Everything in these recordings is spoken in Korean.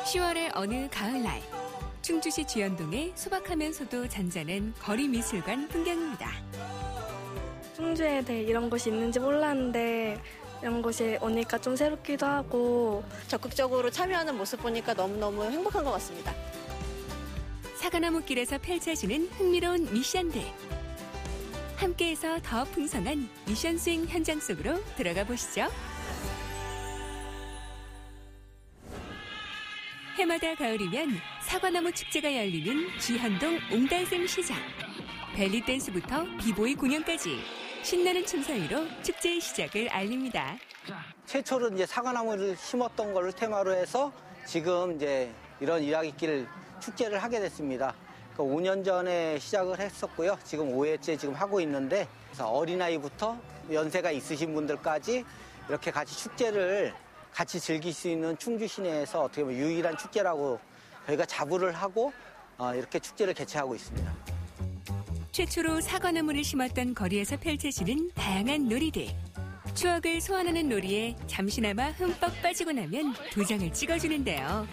10월의 어느 가을날, 충주시 지연동의 소박하면서도 잔잔한 거리미술관 풍경입니다. 충주에 이런 곳이 있는지 몰랐는데 이런 곳에 오니까 좀 새롭기도 하고 적극적으로 참여하는 모습 보니까 너무너무 행복한 것 같습니다. 사과나무길에서 펼쳐지는 흥미로운 미션들. 함께해서 더 풍성한 미션 수행 현장 속으로 들어가 보시죠. 해마다 가을이면 사과나무 축제가 열리는 지현동 옹달샘 시장. 벨리댄스부터 비보이 공연까지 신나는 춤 사이로 축제의 시작을 알립니다. 최초로 이제 사과나무를 심었던 걸 테마로 해서 지금 이제 이런 일하기길 축제를 하게 됐습니다. 5년 전에 시작을 했었고요. 지금 5회째 지금 하고 있는데 그래서 어린아이부터 연세가 있으신 분들까지 이렇게 같이 축제를 같이 즐길 수 있는 충주 시내에서 어떻게 보면 유일한 축제라고 저희가 자부를 하고 이렇게 축제를 개최하고 있습니다. 최초로 사과나무를 심었던 거리에서 펼쳐지는 다양한 놀이들. 추억을 소환하는 놀이에 잠시나마 흠뻑 빠지고 나면 도장을 찍어주는데요.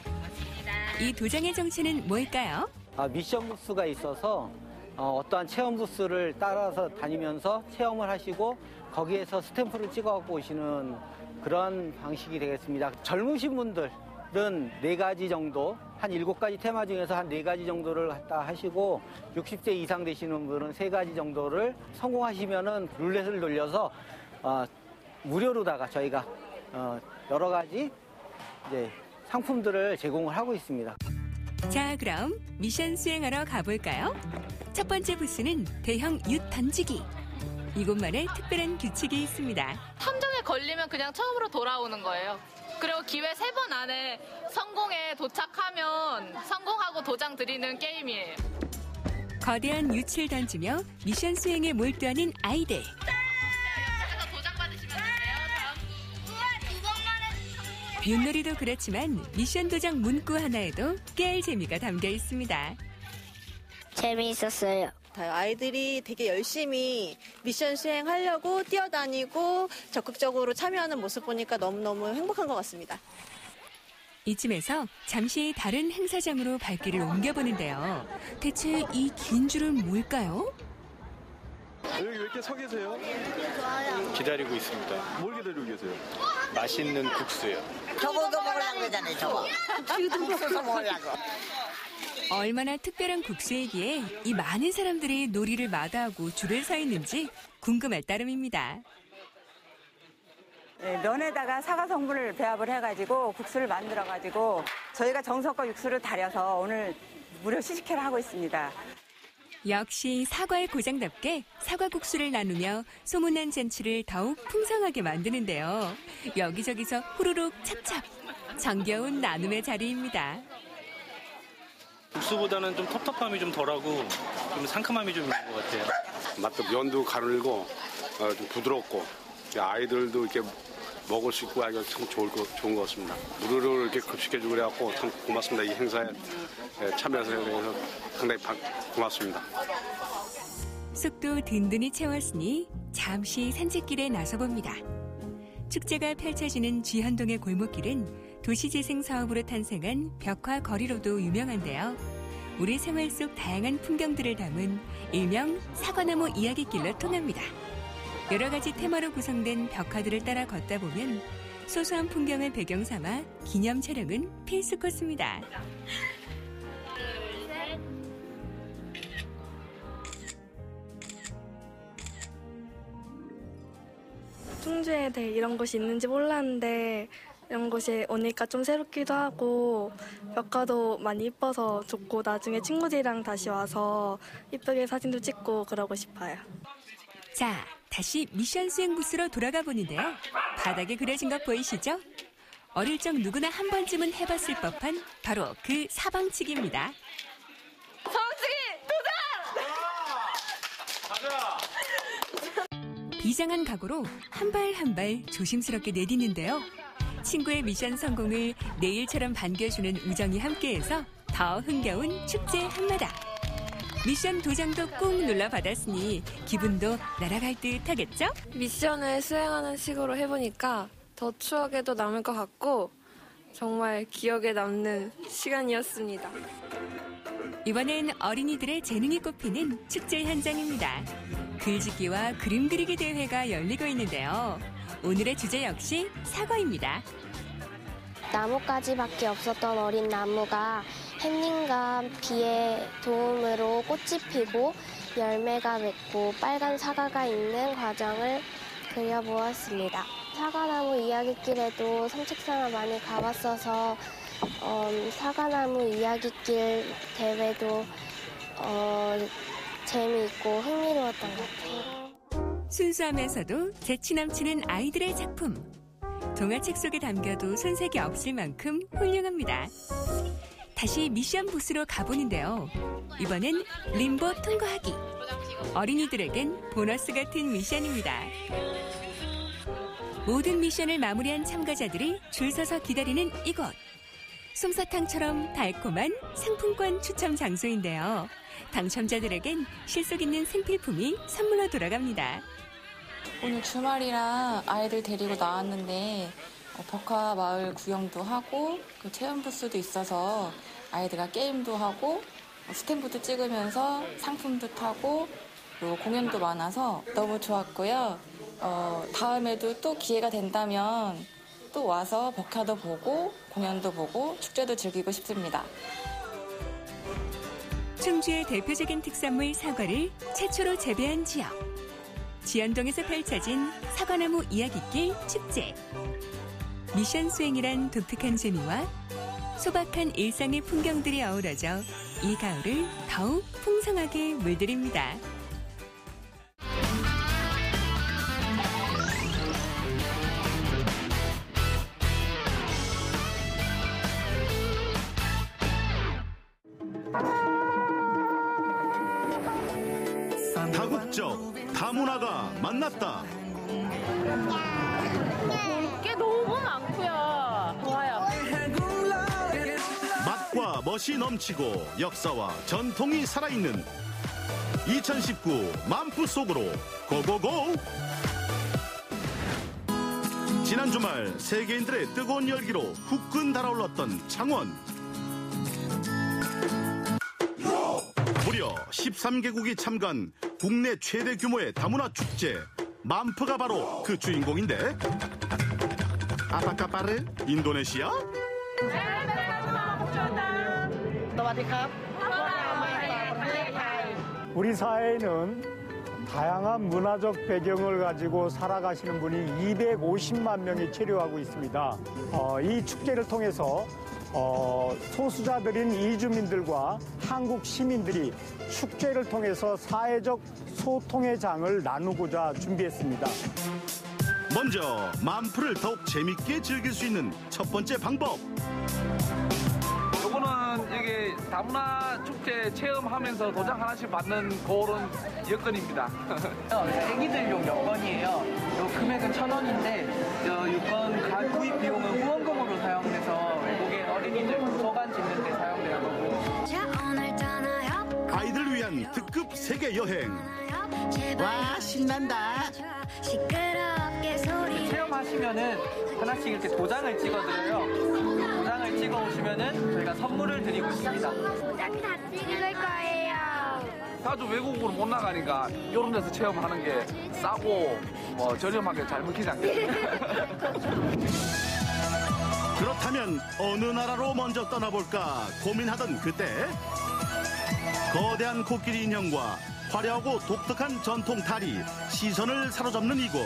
이 도장의 정체는 뭘까요? 미션 부스가 있어서 어떠한 체험 부스를 따라서 다니면서 체험을 하시고 거기에서 스탬프를 찍어갖고 오시는 그런 방식이 되겠습니다. 젊으신 분들은 4가지 정도, 한 7가지 테마 중에서 한 4가지 정도를 갖다 하시고 60세 이상 되시는 분은 3가지 정도를 성공하시면은 룰렛을 돌려서 무료로다가 저희가 여러 가지 이제 상품들을 제공을 하고 있습니다. 자, 그럼 미션 수행하러 가볼까요? 첫 번째 부스는 대형 윷 던지기. 이곳만의 특별한 규칙이 있습니다. 탐정에 걸리면 그냥 처음으로 돌아오는 거예요. 그리고 기회 3번 안에 성공에 도착하면 성공하고 도장 드리는 게임이에요. 거대한 윷을 던지며 미션 수행에 몰두하는 아이들. 도장 받으시면 돼요. 윷놀이도 그렇지만 미션 도장 문구 하나에도 깨알 재미가 담겨 있습니다. 재미있었어요. 아이들이 되게 열심히 미션 수행하려고 뛰어다니고 적극적으로 참여하는 모습 보니까 너무너무 행복한 것 같습니다. 이쯤에서 잠시 다른 행사장으로 발길을 옮겨보는데요. 대체 이 긴 줄은 뭘까요? 여기 왜 이렇게 서 계세요? 기다리고 있습니다. 뭘 기다리고 계세요? 맛있는 국수요. 저거도 먹으려고 그러잖아요, 저거. 국수 먹으려고. 얼마나 특별한 국수이기에 이 많은 사람들이 놀이를 마다하고 줄을 서 있는지 궁금할 따름입니다. 면에다가 사과 성분을 배합을 해가지고 국수를 만들어가지고 저희가 정성껏 육수를 달여서 오늘 무료 시식회를 하고 있습니다. 역시 사과의 고장답게 사과국수를 나누며 소문난 잔치를 더욱 풍성하게 만드는데요. 여기저기서 후루룩 찹찹 정겨운 나눔의 자리입니다. 국수보다는 좀 텁텁함이 좀 덜하고 좀 상큼함이 좀 있는 것 같아요. 맛도 면도 가늘고 좀 부드럽고 아이들도 이렇게 먹을 수 있고 하기가 참 좋은 것 같습니다. 무료로 이렇게 급식해주고 그래갖고 참 고맙습니다. 이 행사에 참여해서 그래서 상당히 고맙습니다. 속도 든든히 채웠으니 잠시 산책길에 나서봅니다. 축제가 펼쳐지는 지현동의 골목길은 도시재생 사업으로 탄생한 벽화 거리로도 유명한데요. 우리 생활 속 다양한 풍경들을 담은 일명 사과나무 이야기길로 통합니다. 여러 가지 테마로 구성된 벽화들을 따라 걷다 보면 소소한 풍경을 배경 삼아 기념 촬영은 필수 코스입니다. 충주에 이런 곳이 있는지 몰랐는데 이런 곳에 오니까 좀 새롭기도 하고 벽화도 많이 이뻐서 좋고 나중에 친구들이랑 다시 와서 이쁘게 사진도 찍고 그러고 싶어요. 자, 다시 미션 수행 부스로 돌아가 보는데요. 바닥에 그려진 것 보이시죠? 어릴 적 누구나 한 번쯤은 해봤을 법한 바로 그 사방치기입니다. 사방치기 도장! 가자! 비장한 각오로 한 발 한 발 조심스럽게 내딛는데요. 친구의 미션 성공을 내일처럼 반겨주는 우정이 함께해서 더 흥겨운 축제 한마당. 미션 도장도 꾹 눌러받았으니 기분도 날아갈 듯 하겠죠? 미션을 수행하는 식으로 해보니까 더 추억에도 남을 것 같고 정말 기억에 남는 시간이었습니다. 이번엔 어린이들의 재능이 꼽히는 축제 현장입니다. 글짓기와 그림 그리기 대회가 열리고 있는데요. 오늘의 주제 역시 사과입니다. 나뭇가지밖에 없었던 어린 나무가 햇님과 비의 도움으로 꽃이 피고 열매가 맺고 빨간 사과가 있는 과정을 그려보았습니다. 사과나무 이야기길에도 산책사가 많이 가봤어서 사과나무 이야기길 대회도 재미있고 흥미로웠던 것 같아요. 순수하면서도 재치 넘치는 아이들의 작품. 동화책 속에 담겨도 손색이 없을 만큼 훌륭합니다. 다시 미션 부스로 가보는데요. 이번엔 림보 통과하기. 어린이들에겐 보너스 같은 미션입니다. 모든 미션을 마무리한 참가자들이 줄 서서 기다리는 이곳. 솜사탕처럼 달콤한 상품권 추첨 장소인데요. 당첨자들에겐 실속 있는 생필품이 선물로 돌아갑니다. 오늘 주말이라 아이들 데리고 나왔는데 벽화 마을 구경도 하고 그 체험 부스도 있어서 아이들과 게임도 하고 스탬프도 찍으면서 상품도 타고 그리고 공연도 많아서 너무 좋았고요. 다음에도 또 기회가 된다면 또 와서 벽화도 보고 공연도 보고 축제도 즐기고 싶습니다. 충주의 대표적인 특산물 사과를 최초로 재배한 지역. 지연동에서 펼쳐진 사과나무 이야기길 축제. 미션 수행이란 독특한 재미와 소박한 일상의 풍경들이 어우러져 이 가을을 더욱 풍성하게 물들입니다. 다국적 다문화가 만났다. 게 너무 많고요. 좋아요. 맛과 멋이 넘치고 역사와 전통이 살아있는 2019 만푸 속으로 고고고. 지난 주말 세계인들의 뜨거운 열기로 후끈 달아올랐던 창원. 무려 13개국이 참가한 국내 최대 규모의 다문화 축제 만푸가 바로 그 주인공인데, 아파카파르 인도네시아? 우리 사회에는 다양한 문화적 배경을 가지고 살아가시는 분이 250만 명이 체류하고 있습니다. 이 축제를 통해서 소수자들인 이주민들과 한국 시민들이 축제를 통해서 사회적 소통의 장을 나누고자 준비했습니다. 먼저 만푸를 더욱 재밌게 즐길 수 있는 첫 번째 방법. 요거는 이게 다문화 축제 체험하면서 도장 하나씩 받는 그런 여건입니다. 애기들용 여건이에요. 요 금액은 1,000원인데 유권 구입 비용은 후원금으로 사용돼서 외국인 어린이들 도서관 짓는 데 사용되는 거고. 아이들을 위한 특급 세계 여행. 와, 신난다. 체험하시면은 하나씩 이렇게 도장을 찍어드려요. 도장을 찍어 오시면은 저희가 선물을 드리고 있습니다. 도장 다 찍을 거예요. 자주 외국으로 못 나가니까 이런 데서 체험하는 게 싸고 저렴하게 잘 먹히지 않겠어요? 그렇다면 어느 나라로 먼저 떠나볼까 고민하던 그때, 거대한 코끼리 인형과 화려하고 독특한 전통 탈이 시선을 사로잡는 이곳,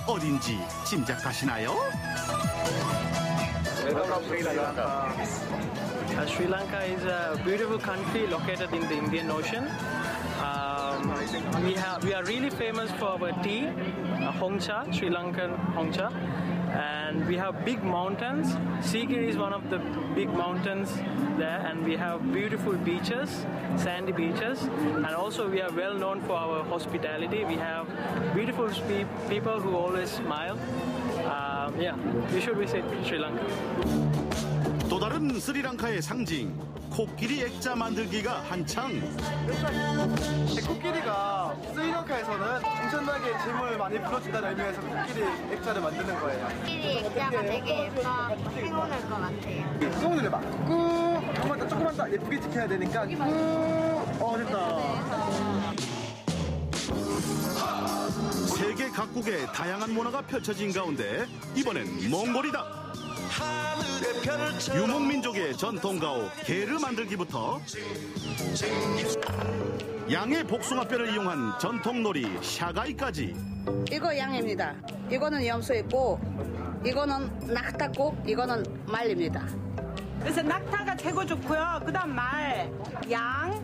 어딘지 짐작하시나요? Sri Lanka is a beautiful country located in the Indian Ocean. We are really famous for our tea, Hongcha, Sri Lankan Hongcha, and we have big mountains. Sikir is one of the big mountains there, and we have beautiful beaches, sandy beaches, and also we are well known for our hospitality. We have beautiful people who always smile. You should visit Sri Lanka. 또 다른 스리랑카의 상징 코끼리 액자 만들기가 한창. 코끼리가 스리랑카에서는 엄청나게 짐을 많이 불러준다는 의미에서 코끼리 액자를 만드는 거예요. 코끼리 액자가 되게 예뻐갖고 행운할 것 같아요. 소문을 해봐. 꾹! 한번 더 조금만 더 예쁘게 지켜야 되니까 꾹! 됐다. 세계 각국의 다양한 문화가 펼쳐진 가운데 이번엔 몽골이다. 유목민족의 전통가오 게르 만들기부터 양의 복숭아뼈를 이용한 전통놀이 샤가이까지. 이거 양입니다. 이거는 염소 있고 이거는 낙타국, 이거는 말입니다. 그래서 낙타가 최고 좋고요. 그다음 말, 양,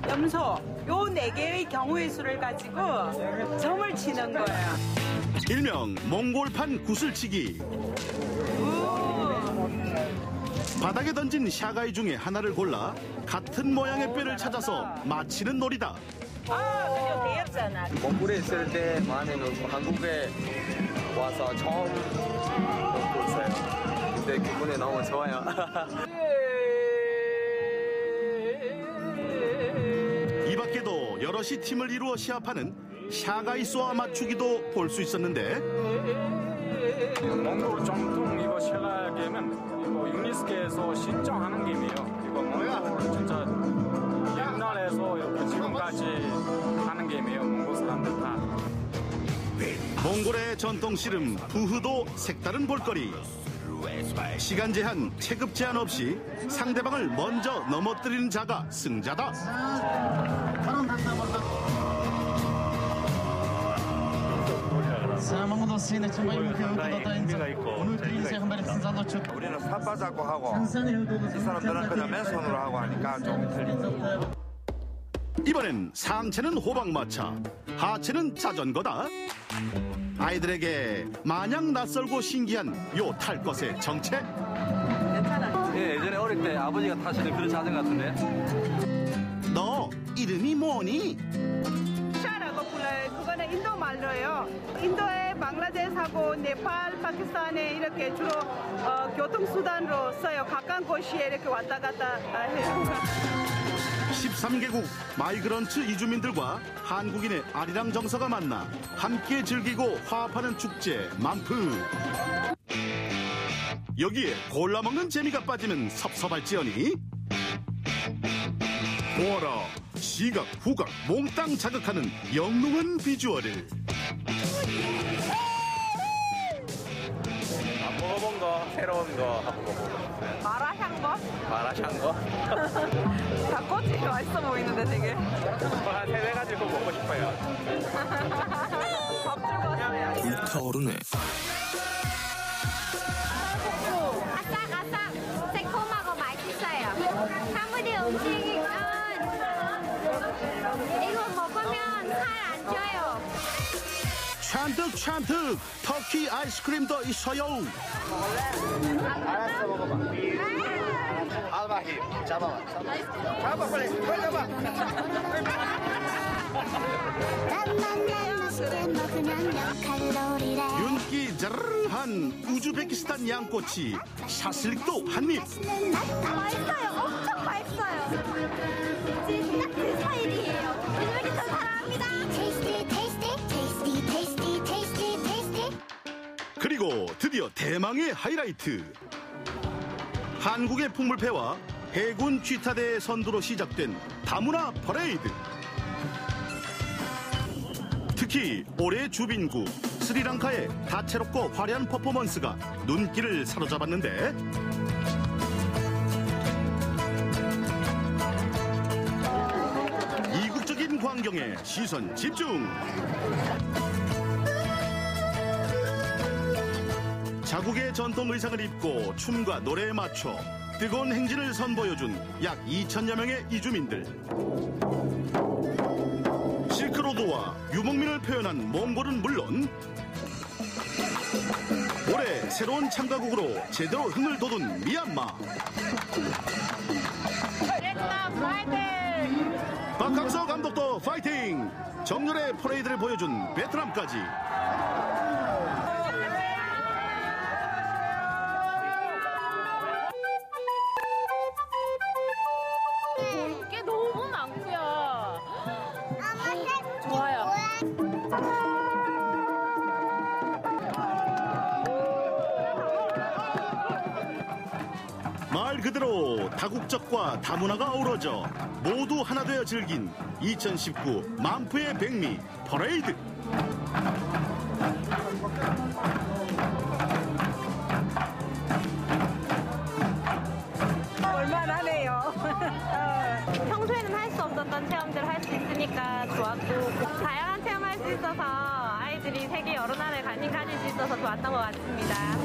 염소 요 4개의 경우의 수를 가지고 점을 치는 거예요. 일명 몽골판 구슬치기. 바닥에 던진 샤가이 중에 하나를 골라 같은 모양의 뼈를 찾아서 맞히는 놀이다. 그죠, 대였잖아. 몽골에 있을 때 많이 놀고 한국에 와서 처음 놀고 있어요. 근데 기분이 너무 좋아요. 이 밖에도 여럿이 팀을 이루어 시합하는 샤가이 쏘아 맞추기도 볼 수 있었는데, 몽골 정통 이거 샤가이 게임은 이거 유니스케에서 신청하는 게임이에요. 이거 몽골 진짜 옛날에서 이렇게 지금까지 하는 게임이에요. 몽골 사람들 다. 몽골의 전통 씨름 부흐도 색다른 볼거리. 시간 제한, 체급 제한 없이 상대방을 먼저 넘어뜨리는 자가 승자다. 우리는 삿바 잡고 하고 이 사람들은 그냥 맨손으로 하고 하니까 좀 틀리죠. 이번엔 상체는 호박마차, 하체는 자전거다. 아이들에게 마냥 낯설고 신기한 요 탈 것의 정체. 예, 예전에 어릴 때 아버지가 타시는 그런 자전거 같은데. 너 이름이 뭐니? 샤라고 불러요. 그거는 인도 말로요. 인도에 방글라데시하고 네팔, 파키스탄에 이렇게 주로 교통수단으로 써요. 가까운 곳에 이렇게 왔다 갔다 해요. 13개국 마이그런트 이주민들과 한국인의 아리랑 정서가 만나 함께 즐기고 화합하는 축제 만프. 여기에 골라먹는 재미가 빠지면 섭섭할지언니 보아라, 시각, 후각 몽땅 자극하는 영롱한 비주얼을. 안 먹어본 거, 새로운 거 한번 먹어보고. 마라샹궈? 마라샹궈? 닭꼬치 맛있어 보이는데 되게. 한 3-4가지 꼭 먹고 싶어요. 밥 들고 왔어요. 불타오르네. 아삭아삭 새콤하고 맛있어요. 사무리 음식은 이거 먹으면 살 안 쪄요. 찬뜩 터키 아이스크림도 있어요. 알았어, 먹어봐. 알바히 잡아봐. 잡아 빨리 잡아. 윤기 자르르한 우즈베키스탄 양꼬치 샤슬릭도 한입. 맛있어요. 엄청 맛있어요. 진짜 그 스타일이에요. 우즈베키스탄 사랑합니다. 그리고 드디어 대망의 하이라이트. 한국의 풍물패와 해군 취타대의 선두로 시작된 다문화 퍼레이드. 특히 올해 주빈국 스리랑카의 다채롭고 화려한 퍼포먼스가 눈길을 사로잡았는데, 이국적인 광경에 시선 집중. 자국의 전통 의상을 입고 춤과 노래에 맞춰 뜨거운 행진을 선보여준 약 2천여 명의 이주민들. 실크로드와 유목민을 표현한 몽골은 물론 올해 새로운 참가국으로 제대로 흥을 돋운 미얀마. 박항서 감독도 파이팅! 정열의 퍼레이드를 보여준 베트남까지. 말 그대로 다국적과 다문화가 어우러져 모두 하나 되어 즐긴 2019 만프의 백미 퍼레이드. 얼마나네요. 평소에는 할 수 없었던 체험들을 할 수 있으니까 좋았고, 다양한 체험할 수 있어서 아이들이 세계 여러 나라에 관심 가질 수 있어서 좋았던 것 같습니다.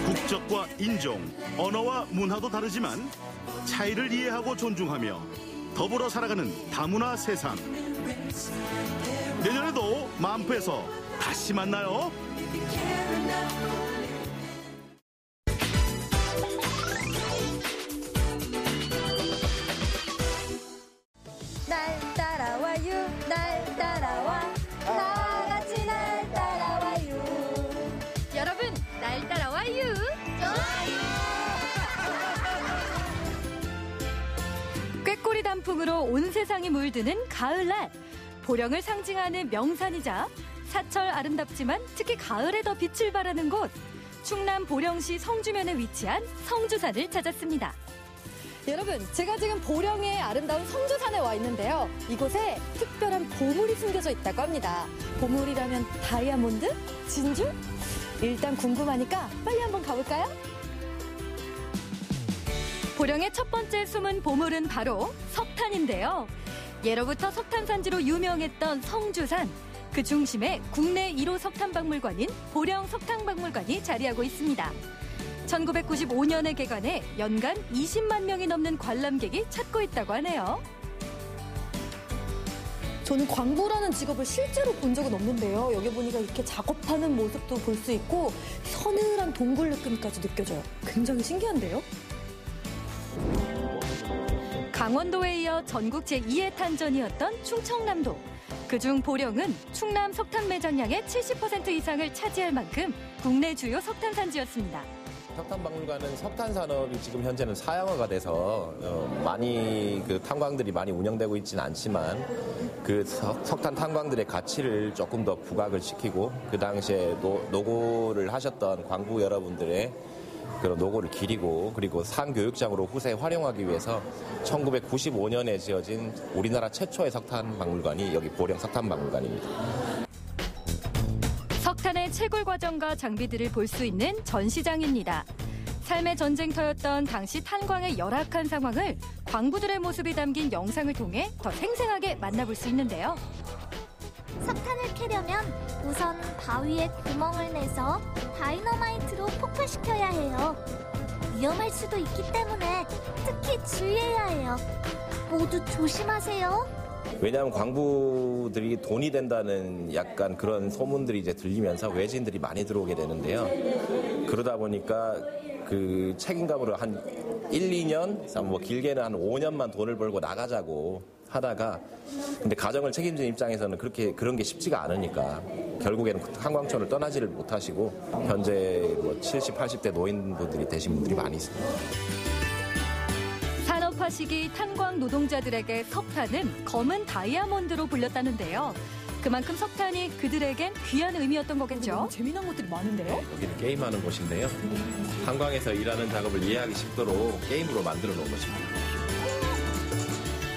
국적과 인종, 언어와 문화도 다르지만 차이를 이해하고 존중하며 더불어 살아가는 다문화 세상. 내년에도 만프에서 다시 만나요. 날 따라와요, 날 따라와, 다같이 날 따라와요. 여러분, 날 따라와요. 좋아요. 꾀꼬리 단풍으로 온 세상이 물드는 가을날. 보령을 상징하는 명산이자 사철 아름답지만 특히 가을에 더 빛을 발하는 곳, 충남 보령시 성주면에 위치한 성주산을 찾았습니다. 여러분, 제가 지금 보령의 아름다운 성주산에 와 있는데요. 이곳에 특별한 보물이 숨겨져 있다고 합니다. 보물이라면 다이아몬드? 진주? 일단 궁금하니까 빨리 한번 가볼까요? 보령의 첫 번째 숨은 보물은 바로 석탄인데요. 예로부터 석탄 산지로 유명했던 성주산, 그 중심에 국내 1호 석탄박물관인 보령 석탄박물관이 자리하고 있습니다. 1995년에 개관해 연간 20만 명이 넘는 관람객이 찾고 있다고 하네요. 저는 광부라는 직업을 실제로 본 적은 없는데요. 여기 보니까 이렇게 작업하는 모습도 볼 수 있고 서늘한 동굴 느낌까지 느껴져요. 굉장히 신기한데요? 강원도에 이어 전국 제2의 탄전이었던 충청남도. 그중 보령은 충남 석탄 매장량의 70% 이상을 차지할 만큼 국내 주요 석탄 산지였습니다. 석탄박물관은 석탄 산업이 지금 현재는 사양화가 돼서 많이 그 탄광들이 많이 운영되고 있지는 않지만 그 석탄 탄광들의 가치를 조금 더 부각을 시키고 그 당시에 노고를 하셨던 광부 여러분들의 그런 노고를 기리고 그리고 상교육장으로 후세에 활용하기 위해서 1995년에 지어진 우리나라 최초의 석탄박물관이 여기 보령 석탄박물관입니다. 석탄의 채굴 과정과 장비들을 볼 수 있는 전시장입니다. 삶의 전쟁터였던 당시 탄광의 열악한 상황을 광부들의 모습이 담긴 영상을 통해 더 생생하게 만나볼 수 있는데요. 석탄을 캐려면 우선 바위에 구멍을 내서 다이너마이트로 폭발시켜야 해요. 위험할 수도 있기 때문에 특히 주의해야 해요. 모두 조심하세요. 왜냐하면 광부들이 돈이 된다는 약간 그런 소문들이 이제 들리면서 외지인들이 많이 들어오게 되는데요. 그러다 보니까 그 책임감으로 한 1, 2년, 뭐 길게는 한 5년만 돈을 벌고 나가자고 하다가 근데 가정을 책임지는 입장에서는 그런 게 쉽지가 않으니까 결국에는 탄광촌을 떠나지를 못하시고 현재 뭐 70, 80대 노인분들이 되신 분들이 많이 있습니다. 산업화 시기 탄광 노동자들에게 석탄은 검은 다이아몬드로 불렸다는데요. 그만큼 석탄이 그들에겐 귀한 의미였던 거겠죠. 재미난 것들이 많은데요. 여기는 게임하는 곳인데요. 탄광에서 일하는 작업을 이해하기 쉽도록 게임으로 만들어 놓은 것입니다.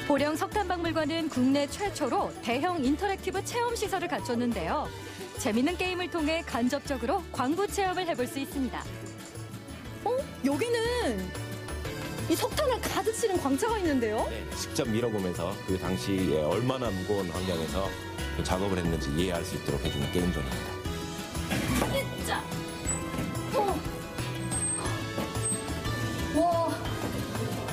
보령 석탄박물관은 국내 최초로 대형 인터랙티브 체험 시설을 갖췄는데요. 재미있는 게임을 통해 간접적으로 광부 체험을 해볼 수 있습니다. 여기는 이 석탄을 가득 실은 광차가 있는데요? 네, 직접 밀어보면서 그 당시에 얼마나 무거운 환경에서 그 작업을 했는지 이해할 수 있도록 해주는 게임존입니다. 진짜. 와,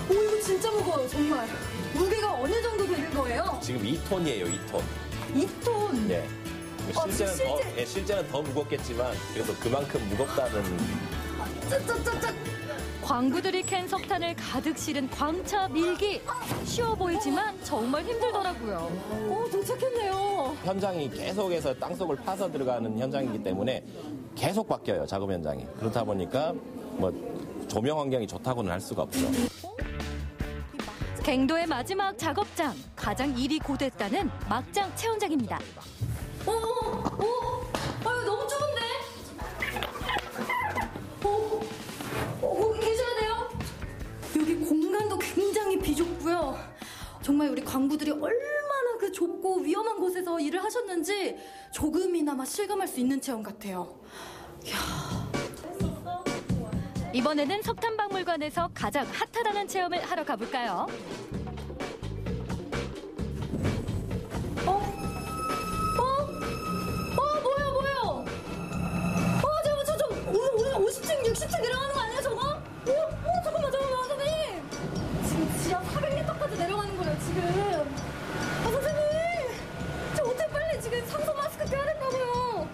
이거 진짜 무거워요, 정말. 무게가 어느 정도 되는 거예요? 지금 2톤이에요, 2톤. 2톤? 네. 실제는 더 무겁겠지만 그래도 그만큼 무겁다는. 광부들이 캔 석탄을 가득 실은 광차 밀기. 쉬워 보이지만 정말 힘들더라고요. 도착했네요. 현장이 계속해서 땅속을 파서 들어가는 현장이기 때문에 계속 바뀌어요, 작업 현장이. 그렇다 보니까 뭐 조명 환경이 좋다고는 할 수가 없죠. 갱도의 마지막 작업장, 가장 일이 고됐다는 막장 체험장입니다. 이거 너무 좁은데? 정말 우리 광부들이 얼마나 그 좁고 위험한 곳에서 일을 하셨는지 조금이나마 실감할 수 있는 체험 같아요. 이야. 이번에는 석탄박물관에서 가장 핫하다는 체험을 하러 가볼까요? 뭐예요? 저 오늘 50층, 60층 내려가는 거 아니에요, 저거? 잠깐만, 선생님! 지금 지하 400m까지 내려가는 거예요, 지금. 선생님! 저 어떻게 빨리 지금 산소 마스크 껴야 된다고요?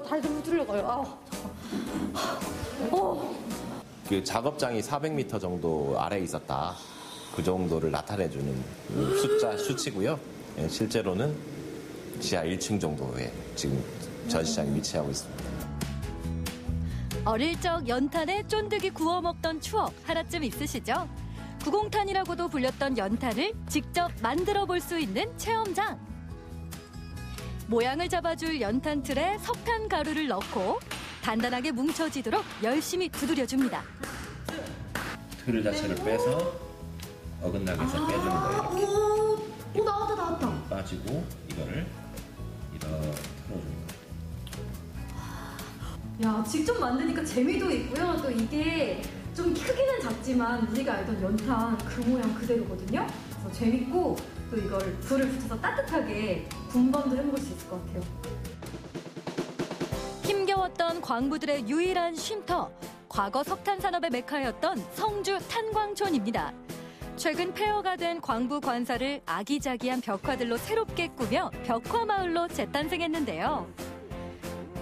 다리 후들려가요. 그 작업장이 400m 정도 아래에 있었다. 그 정도를 나타내주는 수치고요. 예, 실제로는 지하 1층 정도에 지금 전시장이 위치하고 있습니다. 어릴 적 연탄에 쫀득이 구워 먹던 추억 하나쯤 있으시죠? 구공탄이라고도 불렸던 연탄을 직접 만들어 볼 수 있는 체험장. 모양을 잡아줄 연탄 틀에 석탄 가루를 넣고 단단하게 뭉쳐지도록 열심히 두드려줍니다. 틀 자체를 빼서 어긋나게 해서 빼주는 거예요. 이렇게. 나왔다. 빠지고 이거를 틀어주는 거예요. 야, 직접 만드니까 재미도 있고요. 또 이게 좀 크기는 작지만 우리가 알던 연탄 그 모양 그대로거든요. 그래서 재밌고 또 이걸 불을 붙여서 따뜻하게 군번도 해먹을 수 있을 것 같아요. 힘겨웠던 광부들의 유일한 쉼터, 과거 석탄 산업의 메카였던 성주 탄광촌입니다. 최근 폐허가 된 광부 관사를 아기자기한 벽화들로 새롭게 꾸며 벽화마을로 재탄생했는데요.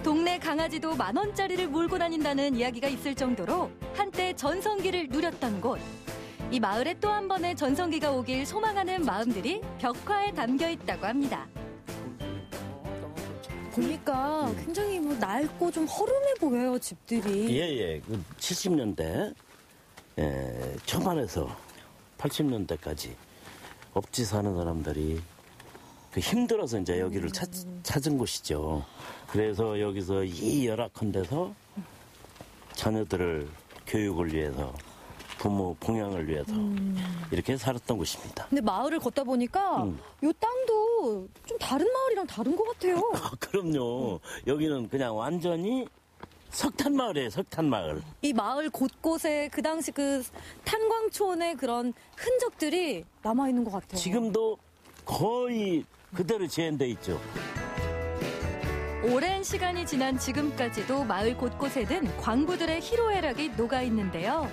동네 강아지도 10,000원짜리를 몰고 다닌다는 이야기가 있을 정도로 한때 전성기를 누렸던 곳. 이 마을에 또 한 번의 전성기가 오길 소망하는 마음들이 벽화에 담겨 있다고 합니다. 보니까 굉장히 낡고 좀 허름해 보여요, 집들이. 예. 70년대 초반에서 80년대까지 업지 사는 사람들이 힘들어서 이제 여기를 찾은 곳이죠. 그래서 여기서 이 열악한 데서 자녀들을 교육을 위해서 부모 봉양을 위해서 이렇게 살았던 곳입니다. 근데 마을을 걷다 보니까 이 땅도 좀 다른 마을이랑 다른 것 같아요. 그럼요. 여기는 그냥 완전히 석탄마을이에요, 석탄마을. 이 마을 곳곳에 그 당시 그 탄광촌의 그런 흔적들이 남아있는 것 같아요. 지금도 거의 그대로 재현돼 있죠. 오랜 시간이 지난 지금까지도 마을 곳곳에는 광부들의 희로애락이 녹아있는데요.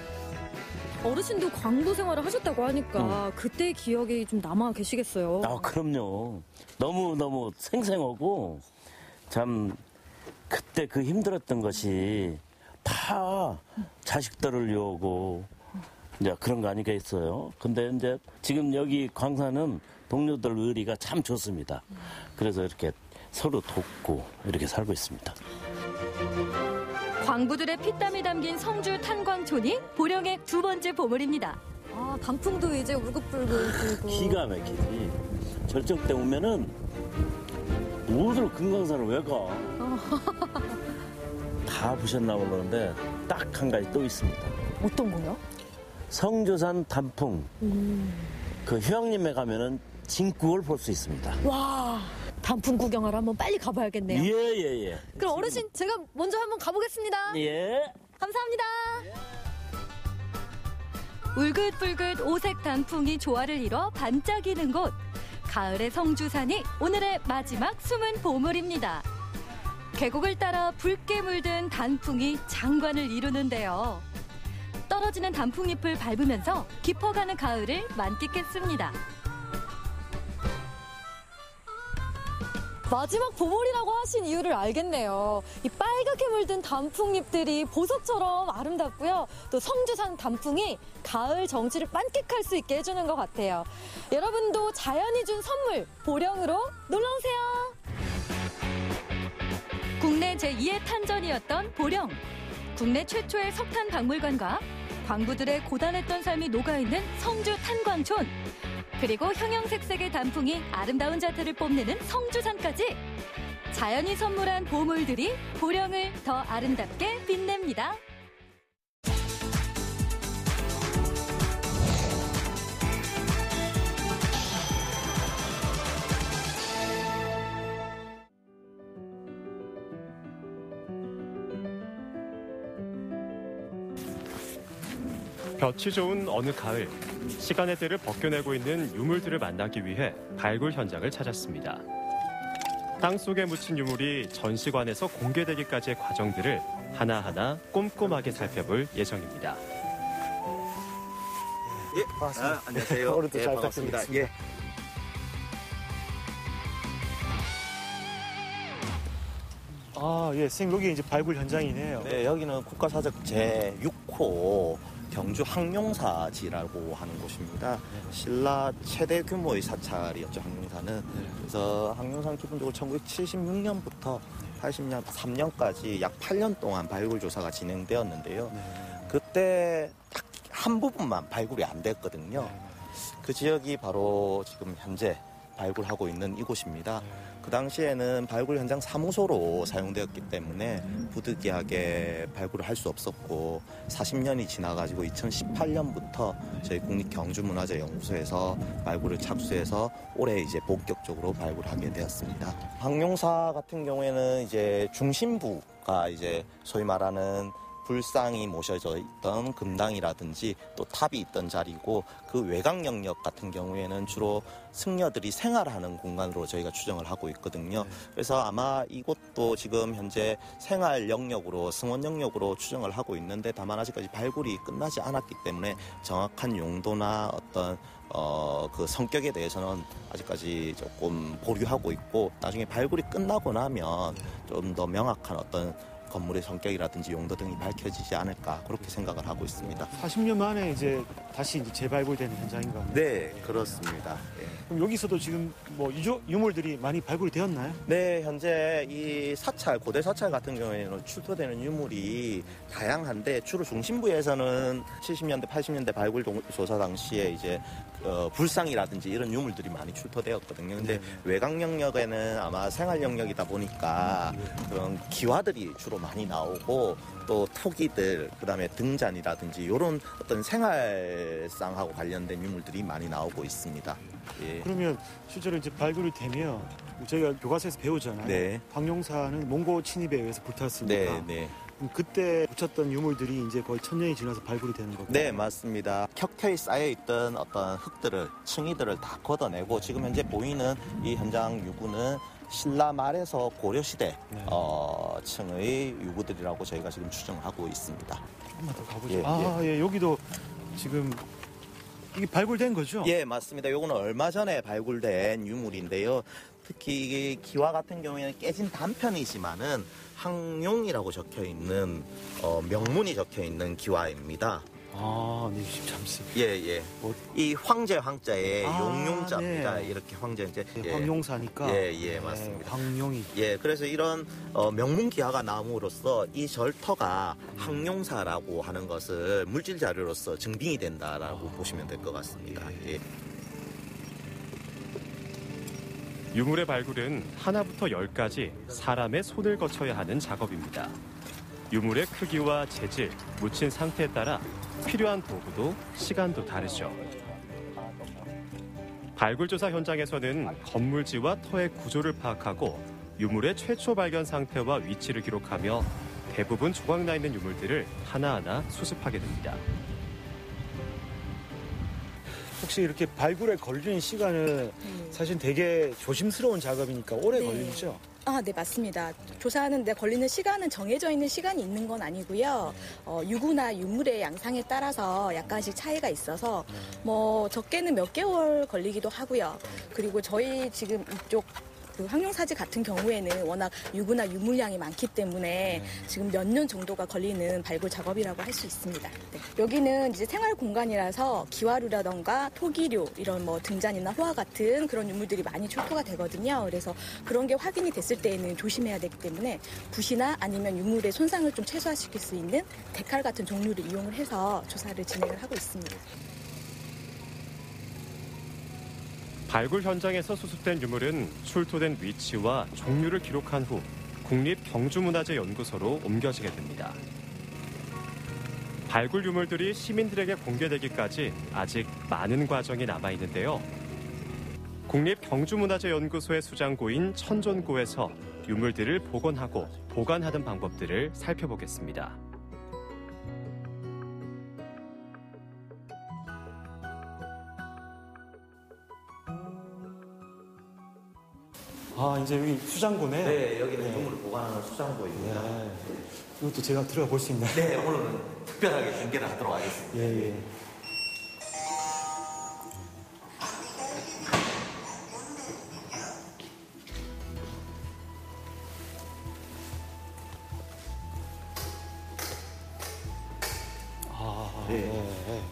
어르신도 광부 생활을 하셨다고 하니까 그때의 기억이 좀 남아 계시겠어요. 그럼요. 너무너무 생생하고 참 그때 그 힘들었던 것이 다 자식들을 위하고 이제 그런 거 아니겠어요. 근데 이제 지금 여기 광산은 동료들 의리가 참 좋습니다. 그래서 이렇게 서로 돕고 이렇게 살고 있습니다. 광부들의 피땀이 담긴 성주 탄광촌이 보령의 두 번째 보물입니다. 단풍도 이제 울긋불긋 들고. 기가 막히지. 절정 때 오면은 어디로 금강산을 왜 가? 다 보셨나 모르는데 딱 한 가지 또 있습니다. 어떤 거요? 성주산 단풍. 그 휴양림에 가면은 진국을 볼 수 있습니다. 와, 단풍 구경하러 한번 빨리 가봐야겠네요. 예. 그럼 어르신 제가 먼저 한번 가보겠습니다. 예. 감사합니다. 울긋불긋 오색 단풍이 조화를 이뤄 반짝이는 곳. 가을의 성주산이 오늘의 마지막 숨은 보물입니다. 계곡을 따라 붉게 물든 단풍이 장관을 이루는데요. 떨어지는 단풍잎을 밟으면서 깊어가는 가을을 만끽했습니다. 마지막 보물이라고 하신 이유를 알겠네요. 이 빨갛게 물든 단풍잎들이 보석처럼 아름답고요. 또 성주산 단풍이 가을 정취를 만끽할 수 있게 해주는 것 같아요. 여러분도 자연이 준 선물 보령으로 놀러오세요. 국내 제2의 탄전이었던 보령. 국내 최초의 석탄 박물관과 광부들의 고단했던 삶이 녹아있는 성주 탄광촌. 그리고 형형색색의 단풍이 아름다운 자태를 뽐내는 성주산까지 자연이 선물한 보물들이 보령을 더 아름답게 빛냅니다. 볕이 좋은 어느 가을, 시간의 때를 벗겨내고 있는 유물들을 만나기 위해 발굴 현장을 찾았습니다. 땅속에 묻힌 유물이 전시관에서 공개되기까지의 과정들을 하나하나 꼼꼼하게 살펴볼 예정입니다. 예, 반갑습니다. 안녕하세요. 오늘도 예, 잘 반갑습니다. 부탁드리겠습니다. 예, 선생님 여기 이제 발굴 현장이네요. 네, 여기는 국가사적 제6호 경주 항룡사지라고 하는 곳입니다. 신라 최대 규모의 사찰이었죠, 항룡사는. 그래서 항룡사는 기본적으로 1976년부터 80년, 3년까지 약 8년 동안 발굴 조사가 진행되었는데요. 그때 딱 한 부분만 발굴이 안 됐거든요. 그 지역이 바로 지금 현재 발굴하고 있는 이곳입니다. 그 당시에는 발굴 현장 사무소로 사용되었기 때문에 부득이하게 발굴을 할 수 없었고 40년이 지나가지고 2018년부터 저희 국립경주문화재연구소에서 발굴을 착수해서 올해 이제 본격적으로 발굴하게 되었습니다. 항룡사 같은 경우에는 이제 중심부가 이제 소위 말하는 불상이 모셔져 있던 금당이라든지 또 탑이 있던 자리고 그 외곽 영역 같은 경우에는 주로 승려들이 생활하는 공간으로 저희가 추정을 하고 있거든요. 그래서 아마 이곳도 지금 현재 생활 영역으로 승원 영역으로 추정을 하고 있는데 다만 아직까지 발굴이 끝나지 않았기 때문에 정확한 용도나 어떤 그 성격에 대해서는 아직까지 조금 보류하고 있고 나중에 발굴이 끝나고 나면 좀 더 명확한 어떤 건물의 성격이라든지 용도 등이 밝혀지지 않을까 그렇게 생각을 하고 있습니다. 40년 만에 이제 다시 이제 재발굴되는 현장인가요? 네, 그렇습니다. 그럼 여기서도 지금 뭐 유물들이 많이 발굴이 되었나요? 네, 현재 이 사찰, 고대 사찰 같은 경우에는 출토되는 유물이 다양한데 주로 중심부에서는 70년대, 80년대 발굴 조사 당시에 이제 불상이라든지 이런 유물들이 많이 출토되었거든요. 근데 외곽 영역에는 아마 생활 영역이다 보니까 그런 기와들이 주로 많이 나오고 또 토기들, 그다음에 등잔이라든지 이런 어떤 생활상하고 관련된 유물들이 많이 나오고 있습니다. 예. 그러면 실제로 이제 발굴이 되면 저희가 교과서에서 배우잖아요. 네. 항룡사는 몽고 침입에 의해서 불탔으니까. 네, 네. 그럼 그때 붙였던 유물들이 이제 거의 1000년이 지나서 발굴이 되는 거고. 네, 맞습니다. 켜켜이 쌓여있던 어떤 흙들을, 층이들을 다 걷어내고 지금 현재 보이는 이 현장 유구는 신라 말에서 고려시대 층의 유구들이라고 저희가 지금 추정하고 있습니다. 한번 더 가보죠. 예, 여기도 지금 이게 발굴된 거죠? 예, 맞습니다. 요거는 얼마 전에 발굴된 유물인데요. 특히 이 기와 같은 경우에는 깨진 단편이지만은 항룡이라고 적혀있는 명문이 적혀있는 기와입니다. 네, 잠시. 예. 이 황제 황자에 용용자입니다. 네. 이렇게 황제 이제 황룡사니까. 예, 맞습니다. 황룡이. 예, 그래서 이런 명문 기와가 나옴으로써 이 절터가 항룡사라고 하는 것을 물질 자료로서 증빙이 된다라고 보시면 될 것 같습니다. 예. 유물의 발굴은 하나부터 10까지 사람의 손을 거쳐야 하는 작업입니다. 유물의 크기와 재질, 묻힌 상태에 따라 필요한 도구도 시간도 다르죠. 발굴조사 현장에서는 건물지와 터의 구조를 파악하고 유물의 최초 발견 상태와 위치를 기록하며 대부분 조각나 있는 유물들을 하나하나 수습하게 됩니다. 혹시 이렇게 발굴에 걸리는 시간은 사실 되게 조심스러운 작업이니까 오래 걸리죠? 네, 맞습니다. 조사하는데 걸리는 시간은 정해져 있는 시간이 있는 건 아니고요. 유구나 유물의 양상에 따라서 약간씩 차이가 있어서 뭐 적게는 몇 개월 걸리기도 하고요. 그리고 저희 지금 이쪽 그 항룡사지 같은 경우에는 워낙 유구나 유물량이 많기 때문에 지금 몇 년 정도가 걸리는 발굴 작업이라고 할 수 있습니다. 네. 여기는 이제 생활 공간이라서 기와류라던가 토기류 이런 뭐 등잔이나 호화 같은 그런 유물들이 많이 출토가 되거든요. 그래서 그런 게 확인이 됐을 때에는 조심해야 되기 때문에 붓이나 아니면 유물의 손상을 좀 최소화시킬 수 있는 데칼 같은 종류를 이용을 해서 조사를 진행을 하고 있습니다. 발굴 현장에서 수습된 유물은 출토된 위치와 종류를 기록한 후 국립경주문화재연구소로 옮겨지게 됩니다. 발굴 유물들이 시민들에게 공개되기까지 아직 많은 과정이 남아있는데요. 국립경주문화재연구소의 수장고인 천존고에서 유물들을 복원하고 보관하는 방법들을 살펴보겠습니다. 아, 이제 여기 수장고네. 네, 여기는 유물을 보관하는 수장고입니다. 네. 이것도 제가 들어가 볼 수 있나요? 네, 오늘은 특별하게 공개를 하도록 하겠습니다. 예, 예. 네.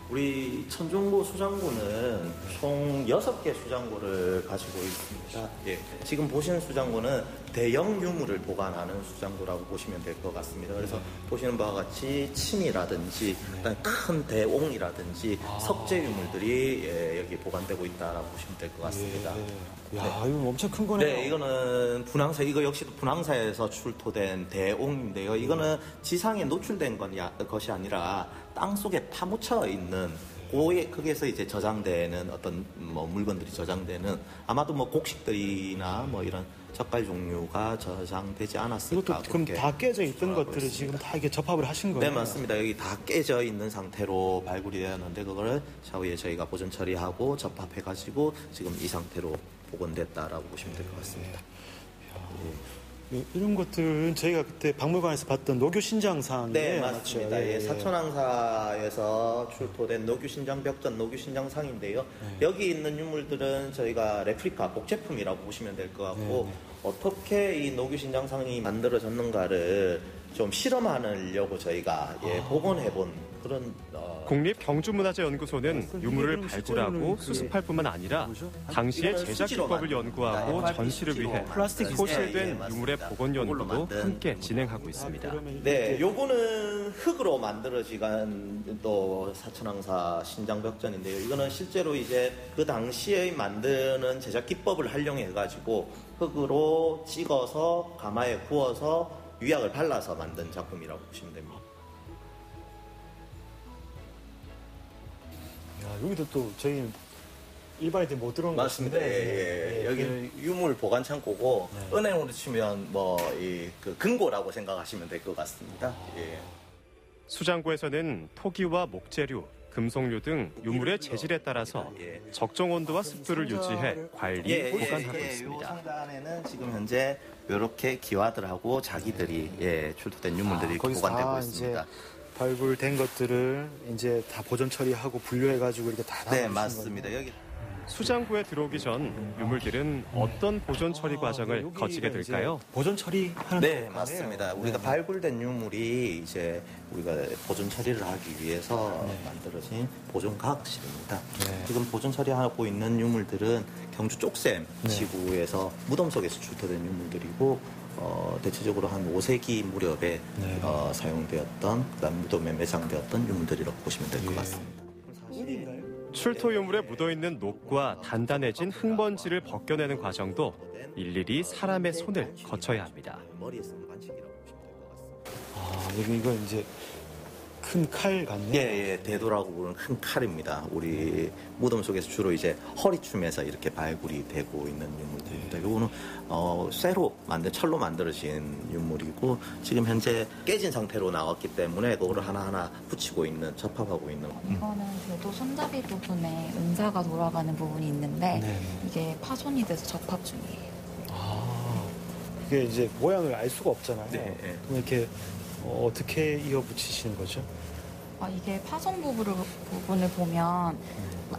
우리 천종고 수장고는 총 6개 수장고를 가지고 있습니다. 예. 지금 보시는 수장고는 대형 유물을 보관하는 수장고라고 보시면 될 것 같습니다. 그래서 보시는 바와 같이 침이라든지 큰 대옹이라든지 석재 유물들이 예, 여기 보관되고 있다라고 보시면 될 것 같습니다. 야, 이거 엄청 큰 거네요. 네, 이거는 분황사, 이거 역시도 분황사에서 출토된 대옹인데요. 이거는 지상에 노출된 것이 아니라 땅 속에 파묻혀 있는 거기에서 이제 저장되는 어떤 물건들이 저장되는 아마도 곡식들이나 이런 젓갈 종류가 저장되지 않았을까. 이것도 그럼 다 깨져 있던 것들을 있습니다. 지금 다 이렇게 접합을 하신 거예요? 네, 맞습니다. 여기 다 깨져 있는 상태로 발굴이 되었는데 그거를 차후에 저희가 보존 처리하고 접합해가지고 지금 이 상태로 복원됐다라고 보시면 될 것 같습니다. 이런 것들은 저희가 그때 박물관에서 봤던 노교 신장상. 네, 맞습니다. 예, 사천왕사에서 출토된 노교 신장 벽전, 노교 신장상인데요. 여기 있는 유물들은 저희가 레플리카, 복제품이라고 보시면 될 것 같고 어떻게 이 노교 신장상이 만들어졌는가를 좀 실험하려고 저희가 복원해본 그런 국립경주문화재연구소는 유물을 발굴하고 수습할 뿐만 아니라 당시의 제작 기법을 연구하고 전시를 위해 소실된 유물의 복원 연구도 함께 진행하고 있습니다. 네, 요거는 흙으로 만들어진 또 사천왕사 신장벽전인데요. 이거는 실제로 이제 그 당시에 만드는 제작 기법을 활용해가지고 흙으로 찍어서 가마에 구워서 유약을 발라서 만든 작품이라고 보시면 됩니다. 여기도 또 저희 일반인들이 못 들어온 것 맞습니다. 같은데. 예. 여기는 유물 보관 창고고 은행으로 치면 그 금고라고 생각하시면 될 것 같습니다. 예. 수장고에서는 토기와 목재류, 금속류 등 유물의 재질에 따라서 적정 온도와 습도를 유지해 관리, 보관하고 있습니다. 이 상자 안에는 지금 현재 이렇게 기와들하고 자기들이 출토된 유물들이 보관되고 있습니다. 발굴된 것들을 이제 다 보존 처리하고 분류해가지고 이렇게 다 네, 맞습니다. 여기 수장고에 들어오기 전 유물들은 어떤 보존 처리 과정을 거치게 될까요? 보존 처리하는 네, 맞습니다. 우리가 발굴된 유물이 이제 우리가 보존 처리를 하기 위해서 만들어진 보존과학실입니다. 지금 보존 처리하고 있는 유물들은 경주 쪽샘 지구에서 무덤 속에서 출토된 유물들이고 대체적으로 한 5세기 무렵에 사용되었던 그다음 무덤에 매장되었던 유물들이라고 보시면 될 것 같습니다. 출토 유물에 묻어있는 녹과 단단해진 흙먼지를 벗겨내는 과정도 일일이 사람의 손을 거쳐야 합니다. 여기 이거 이제 큰 칼 같네요. 예, 대도라고 부르는 큰 칼입니다. 우리 무덤 속에서 주로 이제 허리춤에서 이렇게 발굴이 되고 있는 유물들입니다. 이거는 쇠로 만든 철로 만들어진 유물이고 지금 현재 깨진 상태로 나왔기 때문에 그거를 하나하나 붙이고 있는, 접합하고 있는. 이거는 대도 손잡이 부분에 은사가 돌아가는 부분이 있는데 이게 파손이 돼서 접합 중이에요. 이게 이제 모양을 알 수가 없잖아요. 그럼 이렇게 어떻게 이어 붙이시는 거죠? 이게 파손 부분을 보면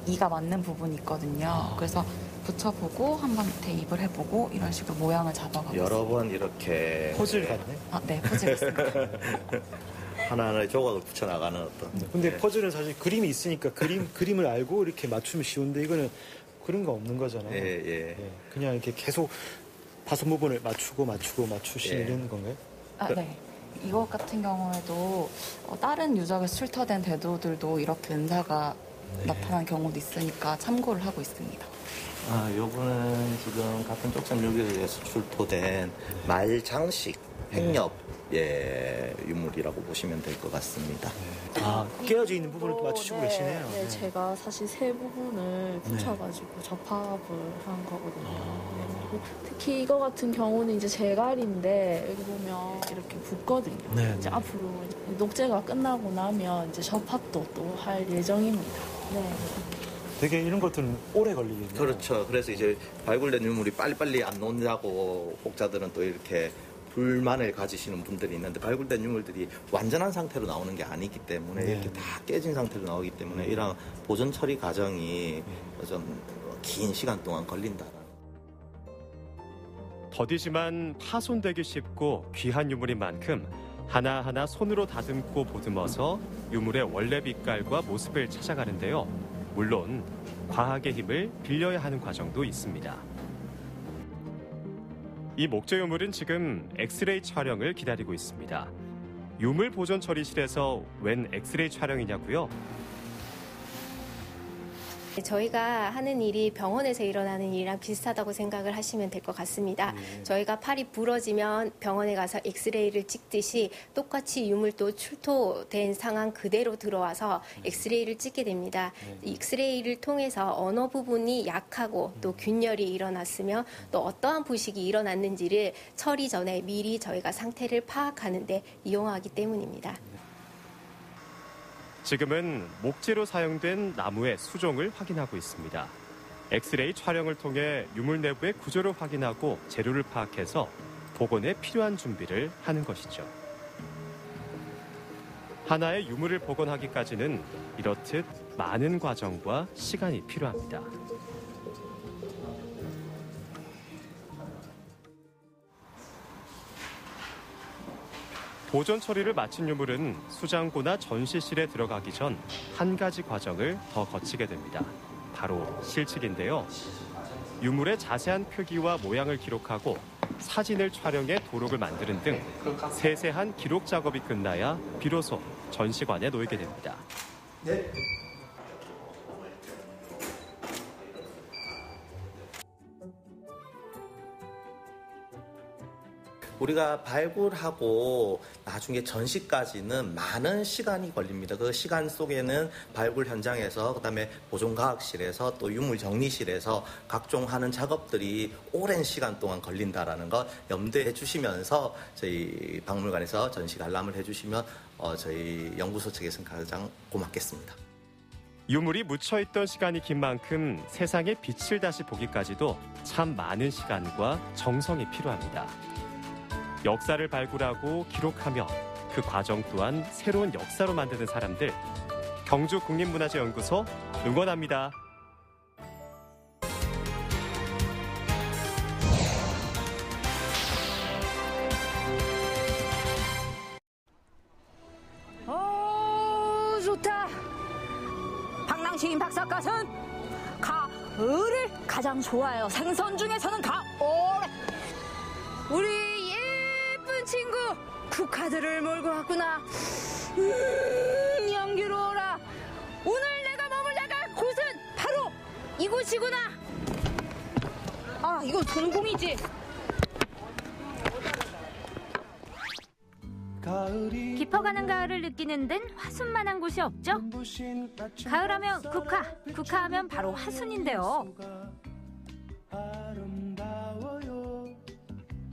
이가 맞는 부분이 있거든요. 그래서 붙여보고 한번 대입을 해보고 이런 식으로 모양을 잡아가고 여러 번 이렇게 퍼즐 같네? 네, 퍼즐 있습니다. 하나하나의 조각을 붙여나가는 어떤. 근데 퍼즐은 사실 그림이 있으니까 그림을 알고 이렇게 맞추면 쉬운데 이거는 그런 거 없는 거잖아요. 그냥 이렇게 계속 파손 부분을 맞추시는 건가요? 네. 이것 같은 경우에도 다른 유적에서 출토된 대도들도 이렇게 은사가 나타난 경우도 있으니까 참고를 하고 있습니다. 요거는 지금 같은 쪽샘 유적에서 출토된 말 장식, 횡엽 유물이라고 보시면 될 것 같습니다. 깨어져 있는 부분을 또 맞추시고 계시네요. 네, 제가 사실 세 부분을 붙여가지고 접합을 한 거거든요. 특히 이거 같은 경우는 이제 제갈인데 여기 보면 이렇게 붙거든요. 이제 앞으로 녹제가 끝나고 나면 이제 접합도 또 할 예정입니다. 되게 이런 것들은 오래 걸리겠네요. 그렇죠. 그래서 이제 발굴된 유물이 빨리빨리 안 나온다고 혹자들은 또 이렇게 불만을 가지시는 분들이 있는데, 발굴된 유물들이 완전한 상태로 나오는 게 아니기 때문에 이렇게 다 깨진 상태로 나오기 때문에 이런 보존 처리 과정이 좀 긴 시간 동안 걸린다. 더디지만 파손되기 쉽고 귀한 유물인 만큼 하나하나 손으로 다듬고 보듬어서 유물의 원래 빛깔과 모습을 찾아가는데요. 물론 과학의 힘을 빌려야 하는 과정도 있습니다. 이 목재 유물은 지금 엑스레이 촬영을 기다리고 있습니다. 유물 보존 처리실에서 웬 엑스레이 촬영이냐고요? 저희가 하는 일이 병원에서 일어나는 일이랑 비슷하다고 생각을 하시면 될 것 같습니다. 저희가 팔이 부러지면 병원에 가서 엑스레이를 찍듯이 똑같이 유물도 출토된 상황 그대로 들어와서 엑스레이를 찍게 됩니다. 엑스레이를 통해서 어느 부분이 약하고 또 균열이 일어났으며 또 어떠한 부식이 일어났는지를 처리 전에 미리 저희가 상태를 파악하는 데 이용하기 때문입니다. 지금은 목재로 사용된 나무의 수종을 확인하고 있습니다. 엑스레이 촬영을 통해 유물 내부의 구조를 확인하고 재료를 파악해서 복원에 필요한 준비를 하는 것이죠. 하나의 유물을 복원하기까지는 이렇듯 많은 과정과 시간이 필요합니다. 보존 처리를 마친 유물은 수장고나 전시실에 들어가기 전 한 가지 과정을 더 거치게 됩니다. 바로 실측인데요. 유물의 자세한 표기와 모양을 기록하고 사진을 촬영해 도록을 만드는 등 세세한 기록 작업이 끝나야 비로소 전시관에 놓이게 됩니다. 네. 우리가 발굴하고 나중에 전시까지는 많은 시간이 걸립니다. 그 시간 속에는 발굴 현장에서, 그다음에 보존과학실에서, 또 유물정리실에서 각종 하는 작업들이 오랜 시간 동안 걸린다라는 거 염두해 주시면서 저희 박물관에서 전시 관람을 해주시면 저희 연구소 측에서는 가장 고맙겠습니다. 유물이 묻혀있던 시간이 긴 만큼 세상의 빛을 다시 보기까지도 참 많은 시간과 정성이 필요합니다. 역사를 발굴하고 기록하며 그 과정 또한 새로운 역사로 만드는 사람들, 경주국립문화재연구소 응원합니다. 좋다. 방랑시인 박사갓은 가을을 가장 좋아해요. 생선 중에서는 가을. 우리 예쁜 친구 국화들을 몰고 왔구나. 연기로워라. 오늘 내가 머물러 갈 곳은 바로 이곳이구나. 아, 이거 동공이지. 깊어가는 가을을 느끼는 데는 화순만한 곳이 없죠. 가을하면 국화, 국화하면 바로 화순인데요.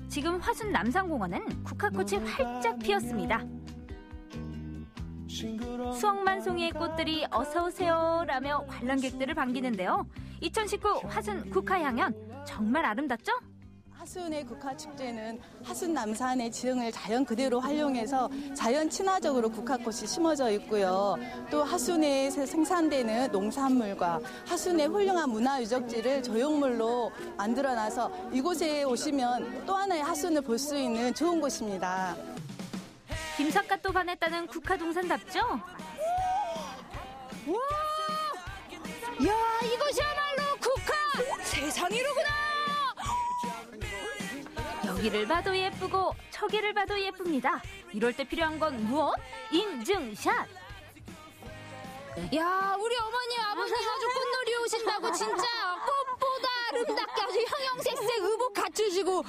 지금 화순 남산공원은 국화꽃이 활짝 피었습니다. 수억만 송이의 꽃들이 어서오세요 라며 관람객들을 반기는데요. 2019 화순 국화향연 정말 아름답죠? 하순의 국화축제는 하순 남산의 지형을 자연 그대로 활용해서 자연 친화적으로 국화꽃이 심어져 있고요. 또 하순에 생산되는 농산물과 하순의 훌륭한 문화유적지를 조형물로 만들어놔서 이곳에 오시면 또 하나의 하순을 볼 수 있는 좋은 곳입니다. 김삿갓도 반했다는 국화동산답죠? 와! 야, 이것이야말로 국화! 세상이로구나! 여기를 봐도 예쁘고 저기를 봐도 예쁩니다. 이럴 때 필요한 건 무엇? 인증샷! 야, 우리 어머니 아버님 아주 꽃놀이 오신다고 진짜 꽃보다 아름답게 아주 형형색색 의복 갖추시고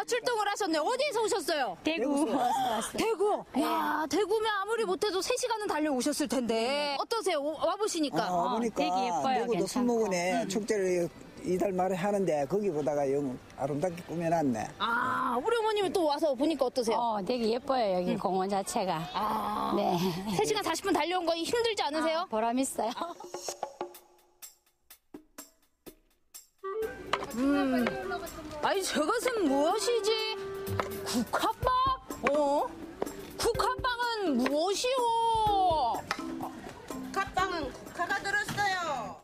출동을 하셨네. 어디에서 오셨어요? 대구. 왔어요. 대구. 야, 대구면 아무리 못해도 3시간은 달려오셨을 텐데 어떠세요? 와보시니까. 보니까 되게 예뻐요. 대구도 순무군에 축제를 이달 말에 하는데 거기보다가 영 아름답게 꾸며놨네. 우리 어머님은 또 와서 보니까 어떠세요? 되게 예뻐요, 여기 공원 자체가. 3시간 40분 달려온 거 힘들지 않으세요? 보람 있어요. 아니 저것은 무엇이지? 국화빵? 국화빵은 무엇이오? 국화빵은 국화가 들었어요.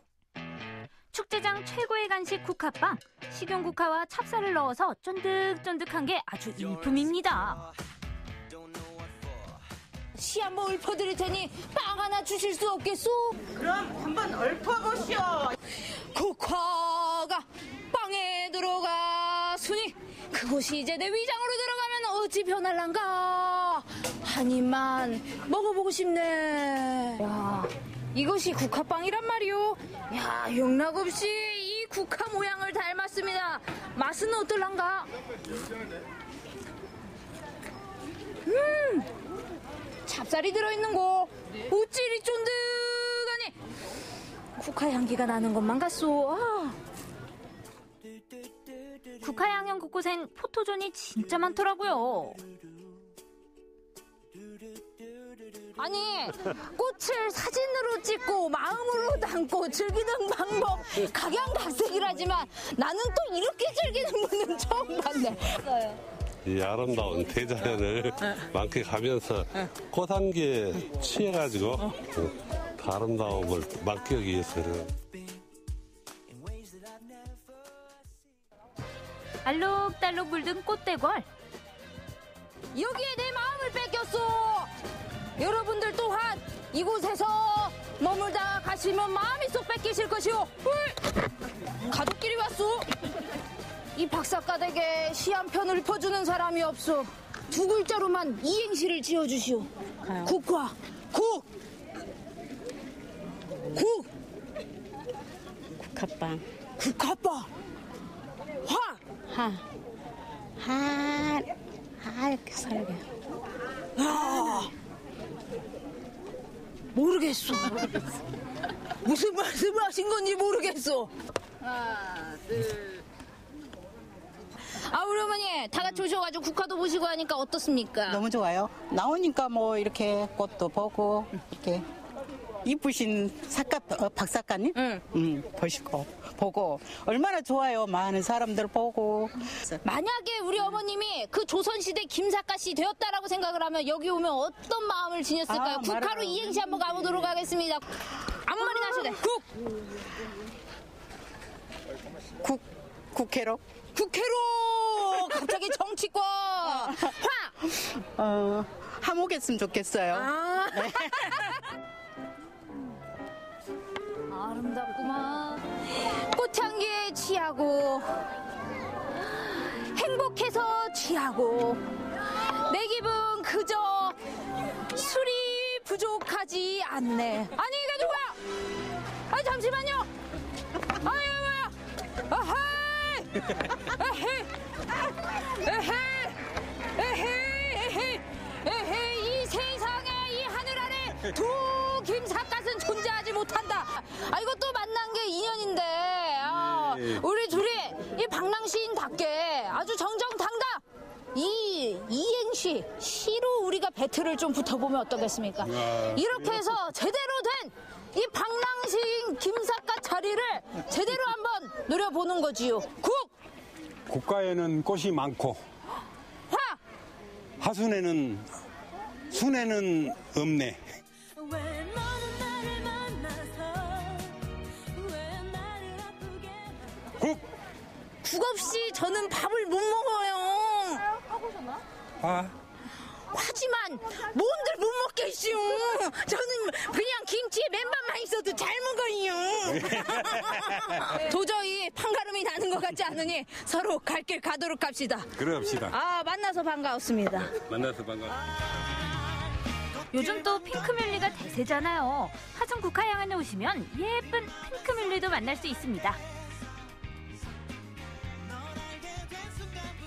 축제장 최고의 간식 국화빵. 식용국화와 찹쌀을 넣어서 쫀득쫀득한 게 아주 일품입니다. 시 한번 읊어드릴 테니 빵 하나 주실 수 없겠소? 그럼 한번 읊어보시오. 국화가 빵에 들어가수니 그곳이 이제 내 위장으로 들어가면 어찌 변할란가. 한 입만 먹어보고 싶네. 야, 이것이 국화빵이란 말이오. 야, 용락없이 이 국화 모양을 닮았습니다. 맛은 어떨란가? 찹쌀이 들어있는 거 우찌리 쫀득하니 국화 향기가 나는 것만 같소. 국화 양양 곳곳엔 포토존이 진짜 많더라고요. 아니 꽃을 사진으로 찍고 마음으로 담고 즐기는 방법 각양각색이라지만 나는 또 이렇게 즐기는 분은 처음 봤네. 이 아름다운 대자연을 만끽하면서 꽃향기에 취해가지고 그 아름다움을 만끽하기 위해서는 알록달록 물든 꽃대궐. 여기에 내 마음을 뺏겼소. 여러분들 또한 이곳에서 머물다 가시면 마음이 쏙 뺏기실 것이오. 가족끼리 왔소. 이 박사가댁에 시 한 편을 읊어주는 사람이 없소. 두 글자로만 이행시를 지어주시오. 국화. 국. 국화빵. 국화빵. 이렇게 살게. 모르겠어. 무슨 말씀을 하신 건지 모르겠어. 하나, 둘. 우리 어머니 다 같이 오셔가지고 국화도 보시고 하니까 어떻습니까? 너무 좋아요. 나오니까 뭐 이렇게 꽃도 보고 이렇게 이쁘신 박사가님 보고 얼마나 좋아요. 많은 사람들 보고. 만약에 우리 어머님이 그 조선시대 김사가 씨 되었다라고 생각을 하면 여기 오면 어떤 마음을 지녔을까요? 국화로 이행시 한번 가보도록 하겠습니다. 아무 말이나 하셔도 돼. 국회로. 갑자기 정치권. 화목했으면 좋겠어요. 네. 아름답구만. 꽃향기에 취하고 행복해서 취하고 내 기분 그저 술이 부족하지 않네. 아니 이게 누구야? 잠시만요. 뭐야? 에헤이 이 세상에 이 하늘 아래 두 김삿갓은 존재하지 못한다. 이것도 만난 게 인연인데 우리 둘이 이 방랑시인답게 아주 정정당당 이 이행시 시로 우리가 배틀을 좀 붙어보면 어떻겠습니까? 이렇게 해서 제대로 된 이 방랑시인 김삿갓 자리를 제대로 한번 노려보는 거지요. 국가에는 꽃이 많고 하순에는 순에는 없네. 국 없이 저는 밥을 못 먹어요. 하지만 뭔들 못 먹겠슈. 저는 그냥 김치에 맨밥만 있어도 잘 먹어요. 도저히 판가름이 나는 것 같지 않으니 서로 갈 길 가도록 합시다. 그럽시다. 만나서 반가웠습니다. 요즘 또 핑크뮬리가 대세잖아요. 화성 국화양안에 오시면 예쁜 핑크뮬리도 만날 수 있습니다.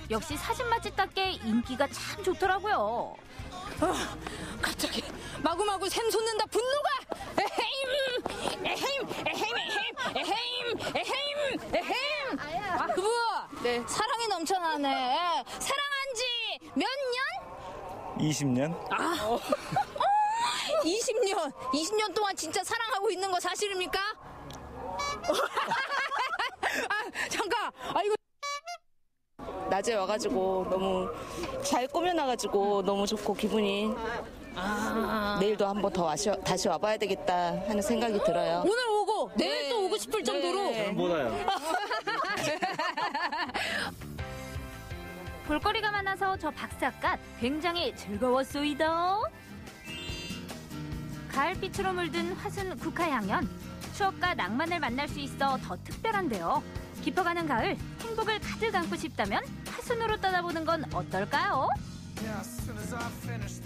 역시 사진 맛집답게 인기가 참 좋더라고요. 갑자기 마구마구 샘솟는다 분노가. 그부 네. 사랑이 넘쳐나네. 사랑한 지 몇 년? 20년? 20년 동안 진짜 사랑하고 있는 거 사실입니까? 잠깐. 낮에 와가지고 너무 잘 꾸며놔가지고 너무 좋고 기분이 내일도 한번 더 다시 와봐야 되겠다 하는 생각이 들어요. 오늘 오고 내일 또 오고 싶을 정도로. 보나요? 볼거리가 많아서 저 박삿갓 굉장히 즐거웠소이다. 가을빛으로 물든 화순 국화향연. 추억과 낭만을 만날 수 있어 더 특별한데요. 깊어가는 가을, 행복을 가득 안고 싶다면 화순으로 떠나보는 건 어떨까요? Yeah, as soon as I finish